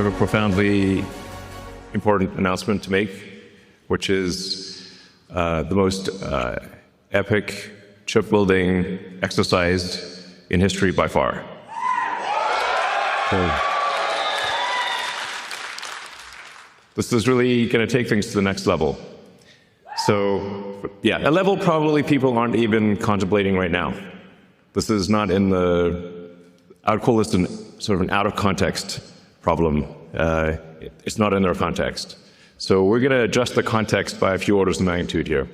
a profoundly important announcement to make, which is the most epic chip-building exercise in history by far. This is really going to take things to the next level. So, yeah, a level probably people aren't even contemplating right now. This is not in the, I would call this sort of an out-of-context problem. It's not in their context. So we're going to adjust the context by a few orders of magnitude here.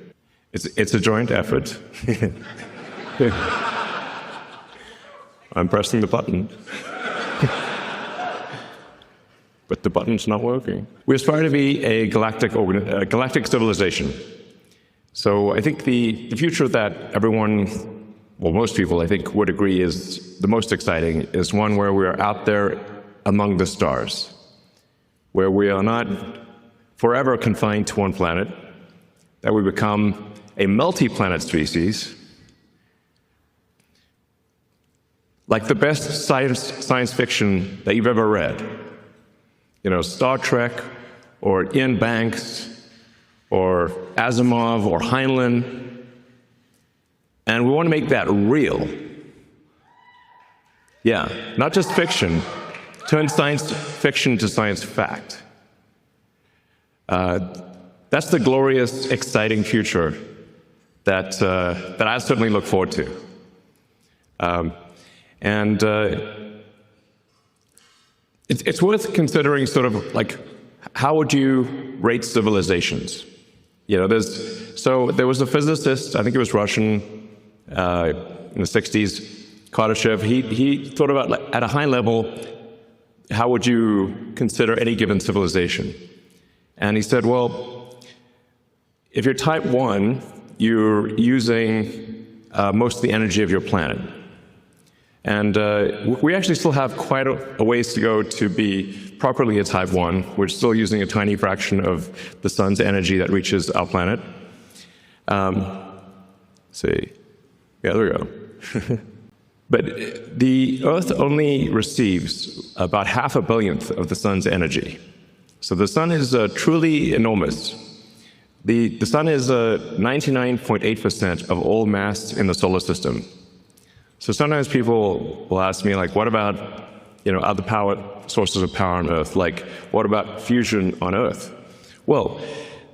It's a joint effort. I'm pressing the button. But the button's not working. We aspire to be a galactic civilization. So I think the future that everyone, well, most people, I think, would agree is the most exciting is one where we are out there among the stars, where we are not forever confined to one planet, that we become a multi-planet species, like the best science fiction that you've ever read. You know, Star Trek, or Iain Banks, or Asimov, or Heinlein. And we want to make that real. Yeah, not just fiction. Turn science fiction to science fact. That's the glorious, exciting future that I certainly look forward to. It's worth considering sort of like, how would you rate civilizations? You know, there was a physicist, I think he was Russian, in the 60s, Kardashev. He thought about, like, at a high level, how would you consider any given civilization? And he said, well, if you're type 1, you're using most of the energy of your planet. And we actually still have quite a ways to go to be properly a type 1. We're still using a tiny fraction of the sun's energy that reaches our planet. See. Yeah, there we go. But the Earth only receives about 0.5 billionth of the sun's energy. So the sun is truly enormous. The sun is 99.8% of all mass in the solar system. So sometimes people will ask me, like, what about, you know, other sources of power on Earth? Like, what about fusion on Earth? Well,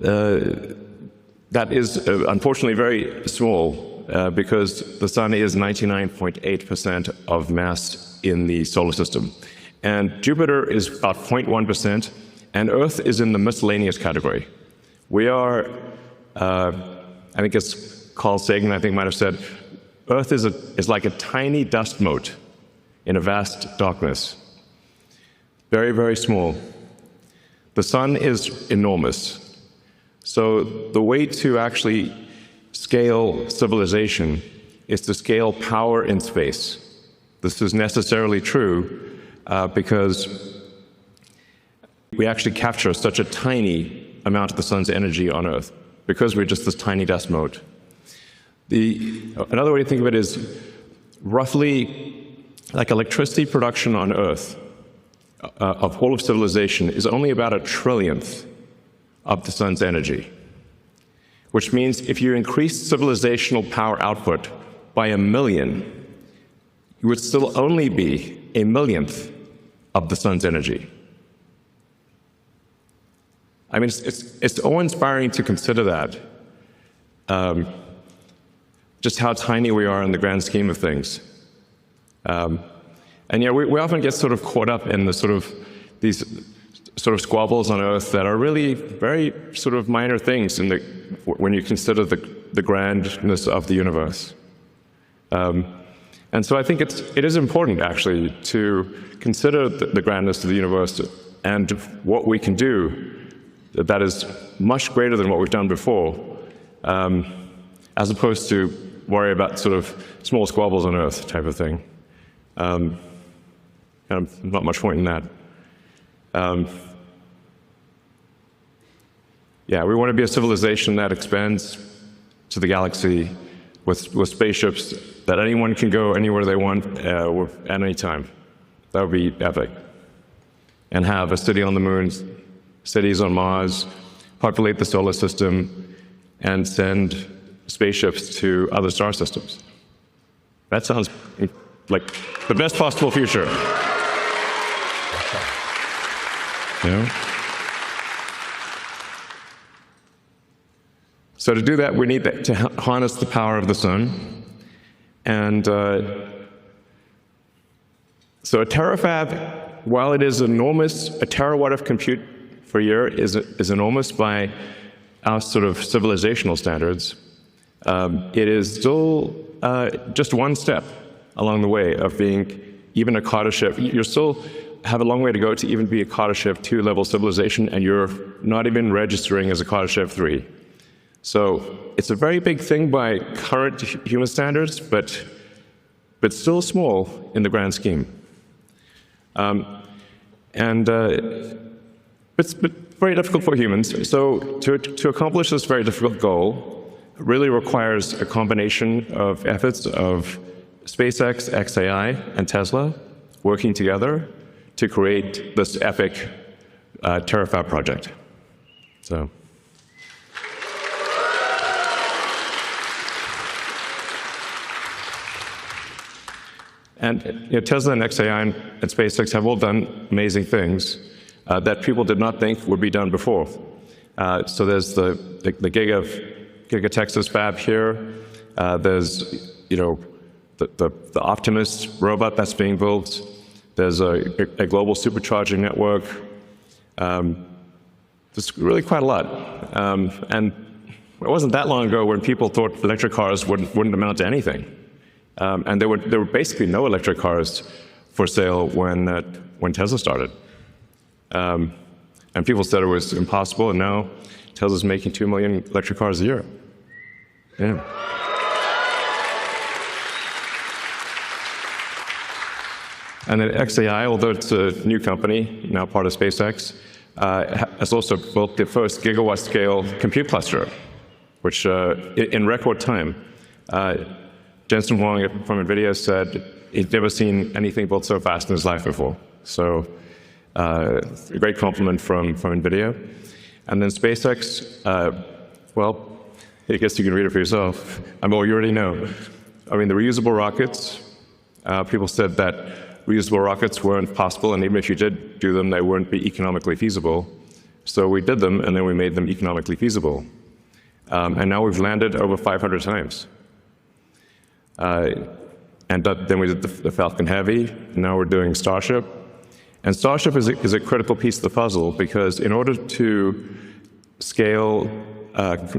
that is unfortunately very small because the sun is 99.8% of mass in the solar system. And Jupiter is about 0.1%, and Earth is in the miscellaneous category. We are, I think it's Carl Sagan, I think, might have said, Earth is like a tiny dust mote in a vast darkness. Very, very small. The sun is enormous. So the way to actually scale civilization is to scale power in space. This is necessarily true because we actually capture such a tiny amount of the sun's energy on Earth because we're just this tiny dust mote. Another way to think of it is roughly like electricity production on Earth of whole of civilization is only about 1/trillionth of the sun's energy, which means if you increase civilizational power output by 1,000,000, you would still only be 1/1,000,000th of the sun's energy. I mean, it's awe-inspiring to consider that. Just how tiny we are in the grand scheme of things. And yeah, we often get sort of caught up in these sort of squabbles on Earth that are really very sort of minor things when you consider the grandness of the universe. And so I think it is important, actually, to consider the grandness of the universe and what we can do that is much greater than what we've done before, as opposed to worry about sort of small squabbles on Earth type of thing. Not much point in that. Yeah, we want to be a civilization that expands to the galaxy with spaceships that anyone can go anywhere they want at any time. That would be epic. and have a city on the moon, cities on Mars, populate the solar system, and send spaceships to other star systems. That sounds like the best possible future. You know? So to do that, we need to harness the power of the sun. And so a terafab, while it is enormous, a terawatt of compute per year is enormous by our sort of civilizational standards. It is still just one step along the way of being even a Carter shift. You still have a long way to go to even be a Carter shift 2 level civilization, and you're not even registering as a Carter shift 3. So it's a very big thing by current human standards, but still small in the grand scheme. But very difficult for humans. So to accomplish this very difficult goal really requires a combination of efforts of SpaceX, XAI, and Tesla working together to create this epic TerraFab project. So. And Tesla and XAI and SpaceX have all done amazing things that people did not think would be done before. So there's the Giga Texas fab here. There's the Optimus robot that's being built. There's a global supercharging network. There's really quite a lot. And it wasn't that long ago when people thought electric cars wouldn't amount to anything. And there were basically no electric cars for sale when Tesla started. And people said it was impossible, and now Tesla's making 2 million electric cars a year. Yeah. And then XAI, although it's a new company, now part of SpaceX, has also built the first gigawatt-scale compute cluster, which in record time. Jensen Huang from NVIDIA said he'd never seen anything built so fast in his life before. So a great compliment from NVIDIA. And then SpaceX, well, I guess you can read it for yourself. Well, you already know. I mean, the reusable rockets, people said that reusable rockets weren't possible, and even if you did do them, they wouldn't be economically feasible. So we did them, and then we made them economically feasible. And now we've landed over 500 times. And then we did the Falcon Heavy, and now we're doing Starship. And Starship is a critical piece of the puzzle, because in order to scale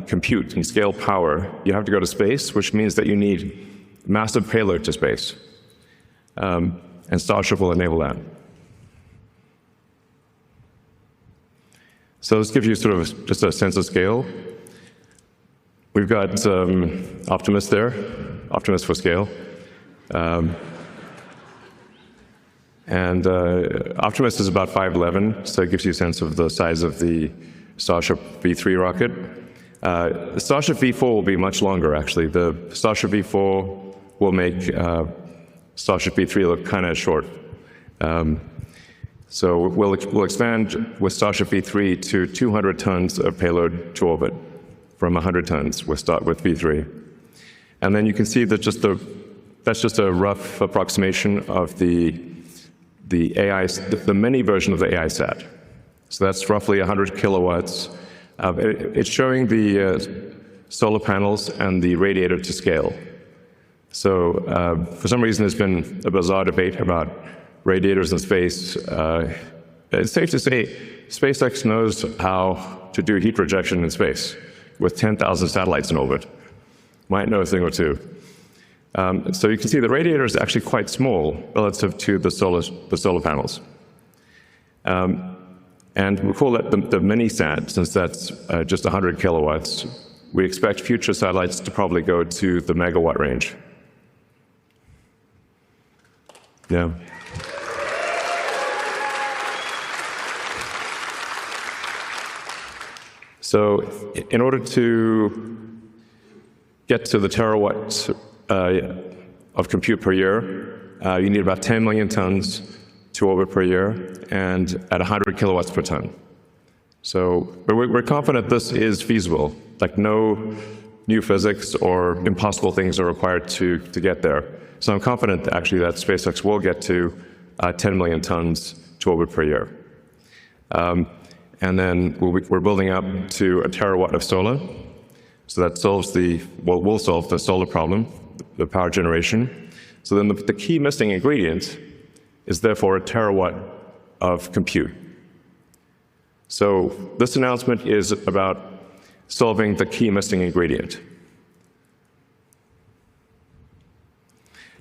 compute and scale power, you have to go to space, which means that you need massive payload to space. And Starship will enable that. So this gives you sort of just a sense of scale. We've got Optimus there, Optimus for scale. And Optimus is about 5'11", so it gives you a sense of the size of the Starship V3 rocket. The Starship V4 will be much longer, actually. The Starship V4 will make Starship V3 look kind of short. So we'll expand with Starship V3 to 200 tons of payload to orbit from 100 tons with V3. And then you can see that that's just a rough approximation of the mini version of the AI sat. So that's roughly 100 kilowatts. It's showing the solar panels and the radiator to scale. So for some reason, there's been a bizarre debate about radiators in space. It's safe to say SpaceX knows how to do heat rejection in space with 10,000 satellites in orbit. Might know a thing or two. So you can see the radiator is actually quite small relative to the solar panels. And we call that the mini-sat, since that's just 100 kilowatts. We expect future satellites to probably go to the megawatt range. Yeah. So in order to get to the terawatt of compute per year, you need about 10 million tons to orbit per year and at 100 kilowatts per ton. So we're confident this is feasible. Like no new physics or impossible things are required to get there. So I'm confident actually that SpaceX will get to 10 million tons to orbit per year. And then we're building up to a terawatt of solar. So that solves will solve the solar problem, the power generation. So then the key missing ingredient is therefore a terawatt of compute. So this announcement is about solving the key missing ingredient.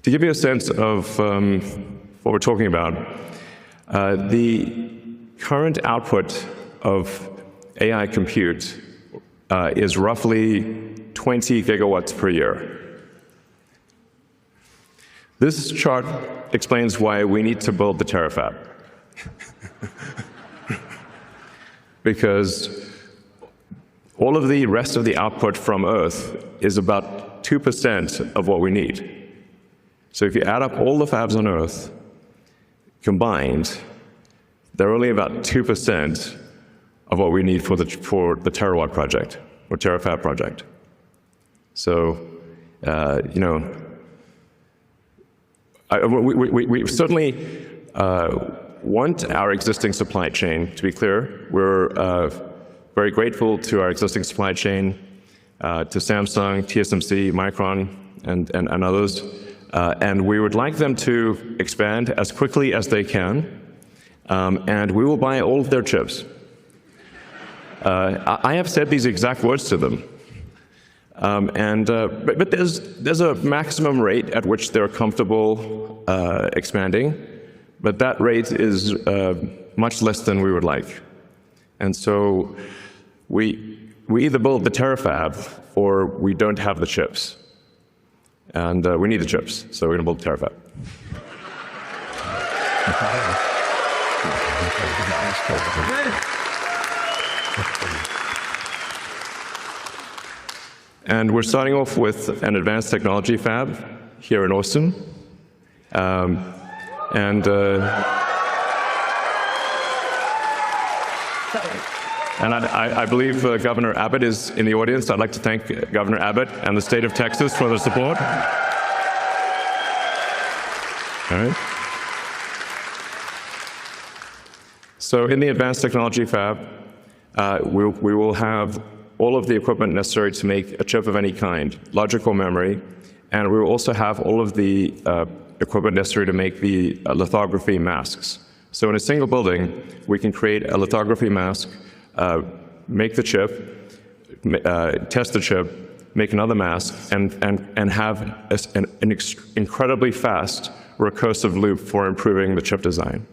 To give you a sense of what we're talking about, the current output of AI compute is roughly 20 gigawatts per year. This chart explains why we need to build the TerraFab. Because all of the rest of the output from Earth is about 2% of what we need. So if you add up all the fabs on Earth combined, they're only about 2% of what we need for the Terawatt project, or TerraFab project. So, we certainly want our existing supply chain to be clear. We're very grateful to our existing supply chain, to Samsung, TSMC, Micron, and others. And we would like them to expand as quickly as they can, and we will buy all of their chips. I have said these exact words to them. But there's a maximum rate at which they're comfortable expanding, but that rate is much less than we would like. And so we either build the TerraFab or we don't have the chips. And we need the chips, so we're going to build TerraFab. And we're starting off with an advanced technology fab here in Austin. And I believe Governor Abbott is in the audience. I'd like to thank Governor Abbott and the state of Texas for their support. All right. So in the advanced technology fab, we will have all of the equipment necessary to make a chip of any kind, logic or memory, and we will also have all of the equipment necessary to make the lithography masks. So in a single building, we can create a lithography mask, make the chip, test the chip, make another mask, and have an incredibly fast recursive loop for improving the chip design.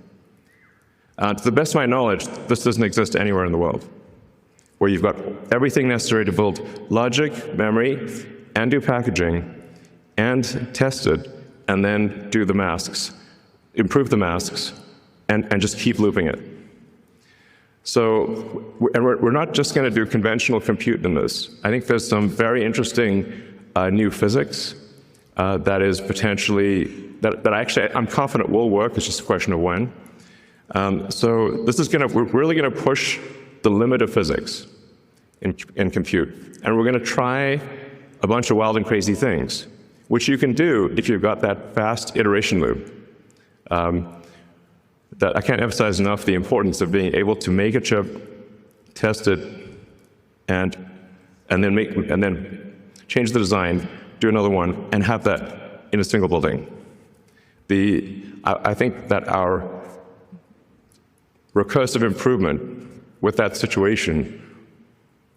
To the best of my knowledge, this doesn't exist anywhere in the world, where you've got everything necessary to build logic, memory, and do packaging, and test it, and then do the masks, improve the masks, and just keep looping it. So, and we're not just going to do conventional compute in this. I think there's some very interesting new physics that is potentially, that I'm confident will work. It's just a question of when. So this is we're really going to push the limit of physics in compute. And we're going to try a bunch of wild and crazy things, which you can do if you've got that fast iteration loop. That I can't emphasize enough the importance of being able to make a chip, test it, and then change the design, do another one, and have that in a single building. I think that our recursive improvement with that situation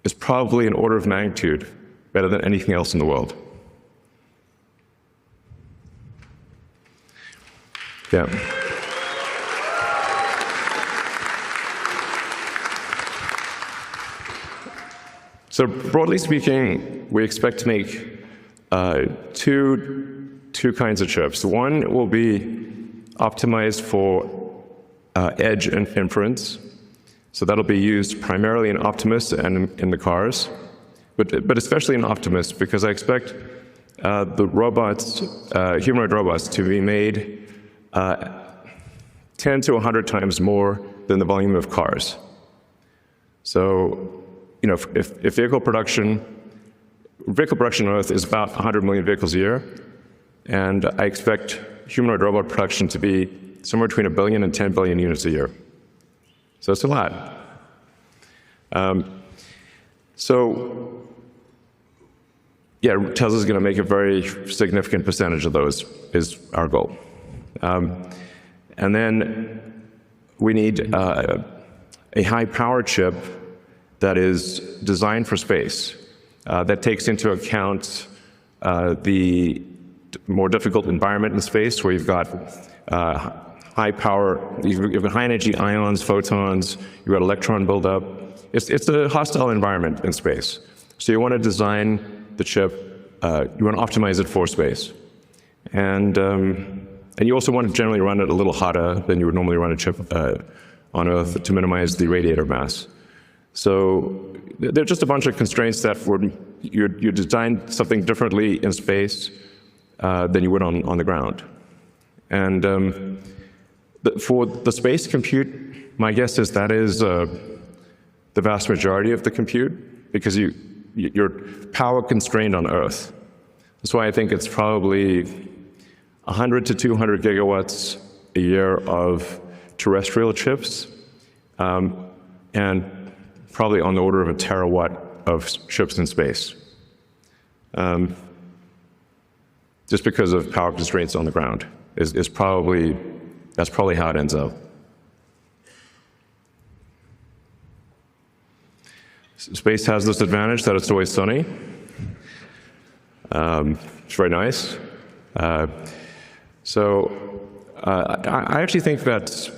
is probably an order of magnitude better than anything else in the world. Yeah. So broadly speaking, we expect to make two kinds of chips. One will be optimized for edge and inference. So that'll be used primarily in Optimus and in the cars, but especially in Optimus, because I expect the robots, humanoid robots, to be made 10 to 100 times more than the volume of cars. So, if vehicle production on Earth is about 100 million vehicles a year, and I expect humanoid robot production to be somewhere between 1 billion and 10 billion units a year. So it's a lot. Tesla's going to make a very significant percentage of those, is our goal. And then we need a high-power chip that is designed for space, that takes into account the more difficult environment in space, where you've got high power, you've got high energy ions, photons, you've got electron buildup. It's a hostile environment in space. So you want to design the chip, you want to optimize it for space. And you also want to generally run it a little hotter than you would normally run a chip on Earth to minimize the radiator mass. So there are just a bunch of constraints that you design something differently in space than you would on the ground. And for the space compute, my guess is that is the vast majority of the compute, because you're power constrained on Earth. That's why I think it's probably 100 to 200 gigawatts a year of terrestrial chips, and probably on the order of a terawatt of chips in space. Just because of power constraints on the ground that's probably how it ends up. Space has this advantage that it's always sunny. It's very nice. I actually think that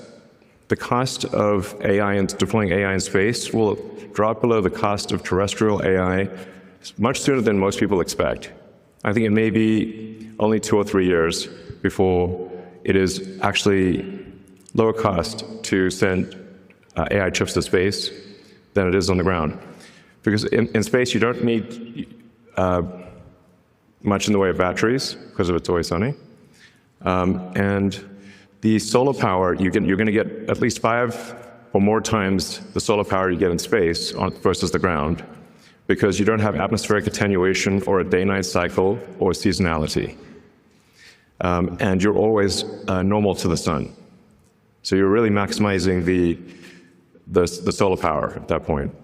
the cost of AI and deploying AI in space will drop below the cost of terrestrial AI much sooner than most people expect. I think it may be only 2 or 3 years before it is actually lower cost to send AI chips to space than it is on the ground. Because in space, you don't need much in the way of batteries, because it's always sunny. And the solar power, you're going to get at least 5 or more times the solar power you get in space versus the ground, because you don't have atmospheric attenuation or a day-night cycle or seasonality. And you're always normal to the sun. So you're really maximizing the solar power at that point.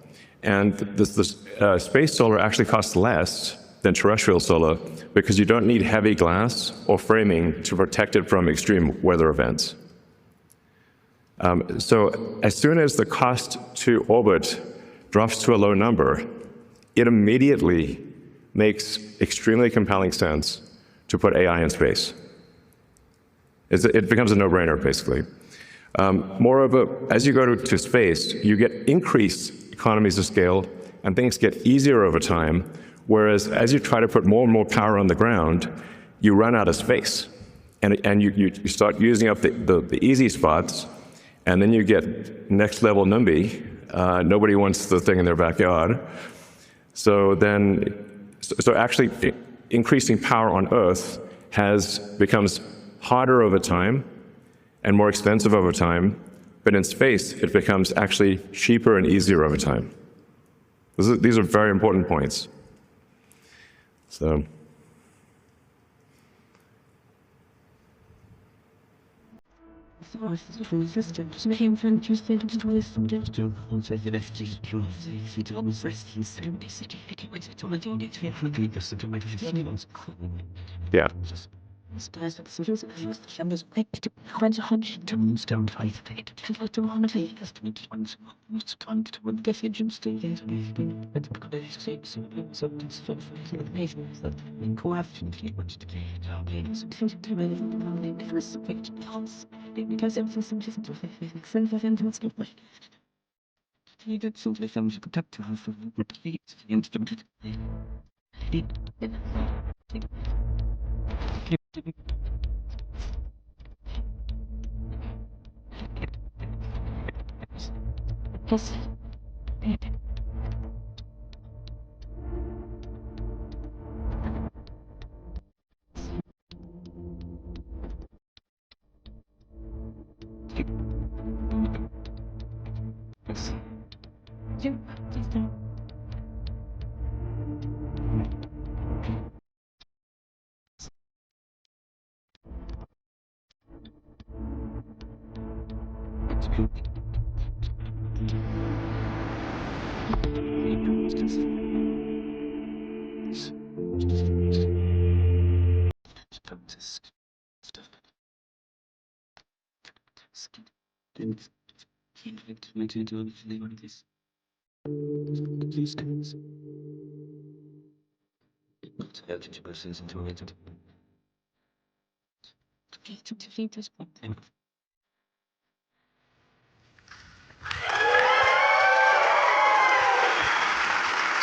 And the space solar actually costs less than terrestrial solar, because you don't need heavy glass or framing to protect it from extreme weather events. So as soon as the cost to orbit drops to a low number, it immediately makes extremely compelling sense to put AI in space. It becomes a no-brainer, basically. Moreover, as you go to space, you get increased economies of scale, and things get easier over time, whereas as you try to put more and more power on the ground, you run out of space. And you start using up the easy spots, and then you get next-level NIMBY. Nobody wants the thing in their backyard. So actually increasing power on Earth becomes harder over time and more expensive over time, but in space, it becomes actually cheaper and easier over time. These are very important points. So. Yeah.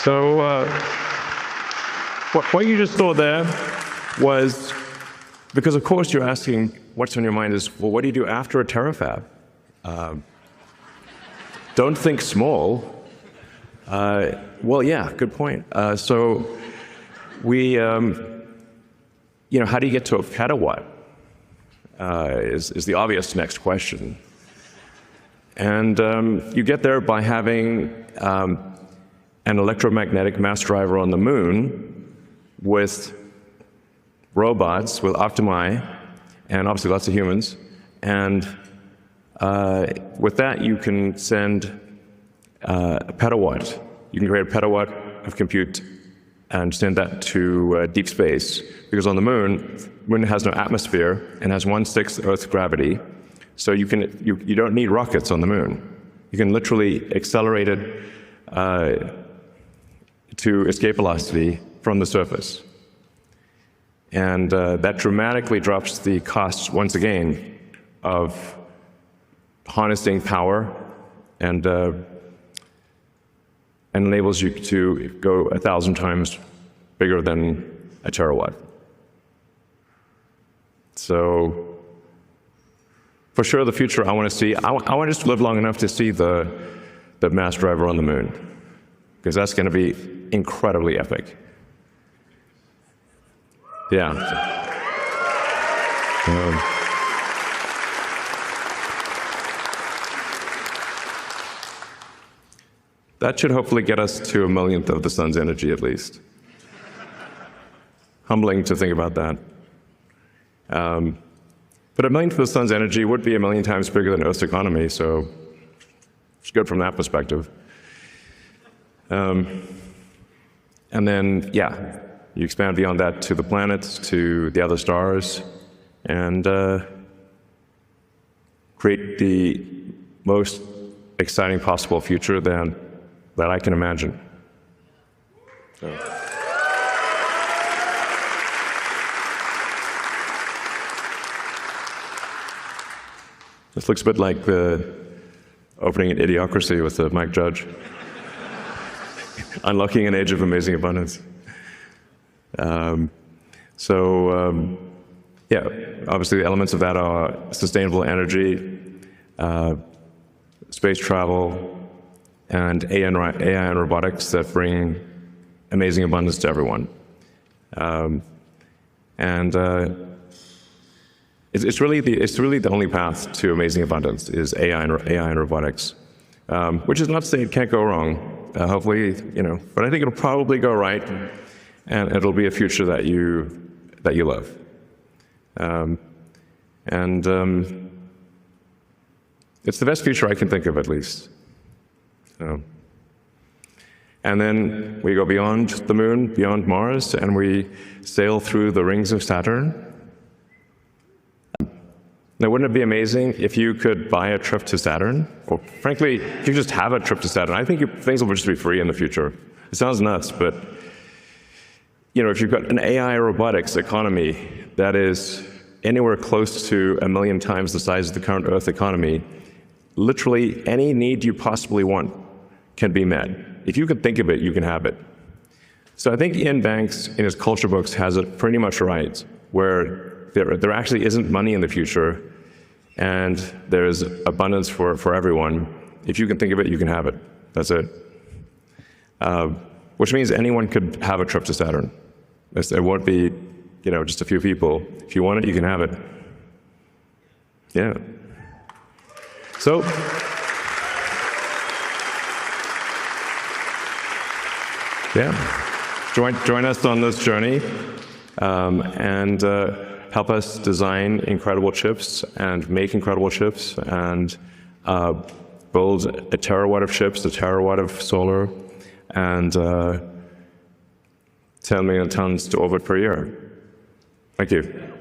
So what you just saw there was, because of course you're asking what's on your mind is, well, what do you do after a TerraFab? Don't think small. Well, yeah, good point. So we, how do you get to a petawatt is the obvious next question. And you get there by having an electromagnetic mass driver on the moon with robots, with Optimi, and obviously lots of humans. And with that, you can send a petawatt. You can create a petawatt of compute and send that to deep space. Because on the moon has no atmosphere and has 1/6 Earth's gravity. So you don't need rockets on the moon. You can literally accelerate it to escape velocity from the surface. And that dramatically drops the costs, once again, of harnessing power and enables you to go 1,000 times bigger than a terawatt. So for sure, the future I want to see, I want to just live long enough to see the mass driver on the moon, because that's going to be incredibly epic. Yeah. That should hopefully get us to 1/millionth of the sun's energy at least. Humbling to think about that. But 1/millionth of the sun's energy would be 1,000,000 times bigger than Earth's economy, so it's good from that perspective. And then, yeah, you expand beyond that to the planets, to the other stars, and create the most exciting possible future that I can imagine. So. This looks a bit like the opening in Idiocracy with Mike Judge. Unlocking an age of amazing abundance. Yeah, obviously the elements of that are sustainable energy, space travel, and AI and robotics that bring amazing abundance to everyone. It's really the only path to amazing abundance is AI and robotics, which is not to say it can't go wrong. Hopefully, but I think it'll probably go right, and it'll be a future that you love. It's the best future I can think of, at least. And then we go beyond the moon, beyond Mars, and we sail through the rings of Saturn. Now, wouldn't it be amazing if you could buy a trip to Saturn? Or frankly, if you just have a trip to Saturn. I think things will just be free in the future. It sounds nuts, but if you've got an AI robotics economy that is anywhere close to 1,000,000 times the size of the current Earth economy, literally any need you possibly want can be met. If you can think of it, you can have it. So I think Iain Banks, in his culture books, has it pretty much right, where there actually isn't money in the future, and there's abundance for everyone. If you can think of it, you can have it. That's it. Which means anyone could have a trip to Saturn. It won't be, just a few people. If you want it, you can have it. Yeah. So, Yeah. Join us on this journey and help us design incredible chips and make incredible chips and build a terawatt of chips, a terawatt of solar, and 10 million tons to orbit per year. Thank you.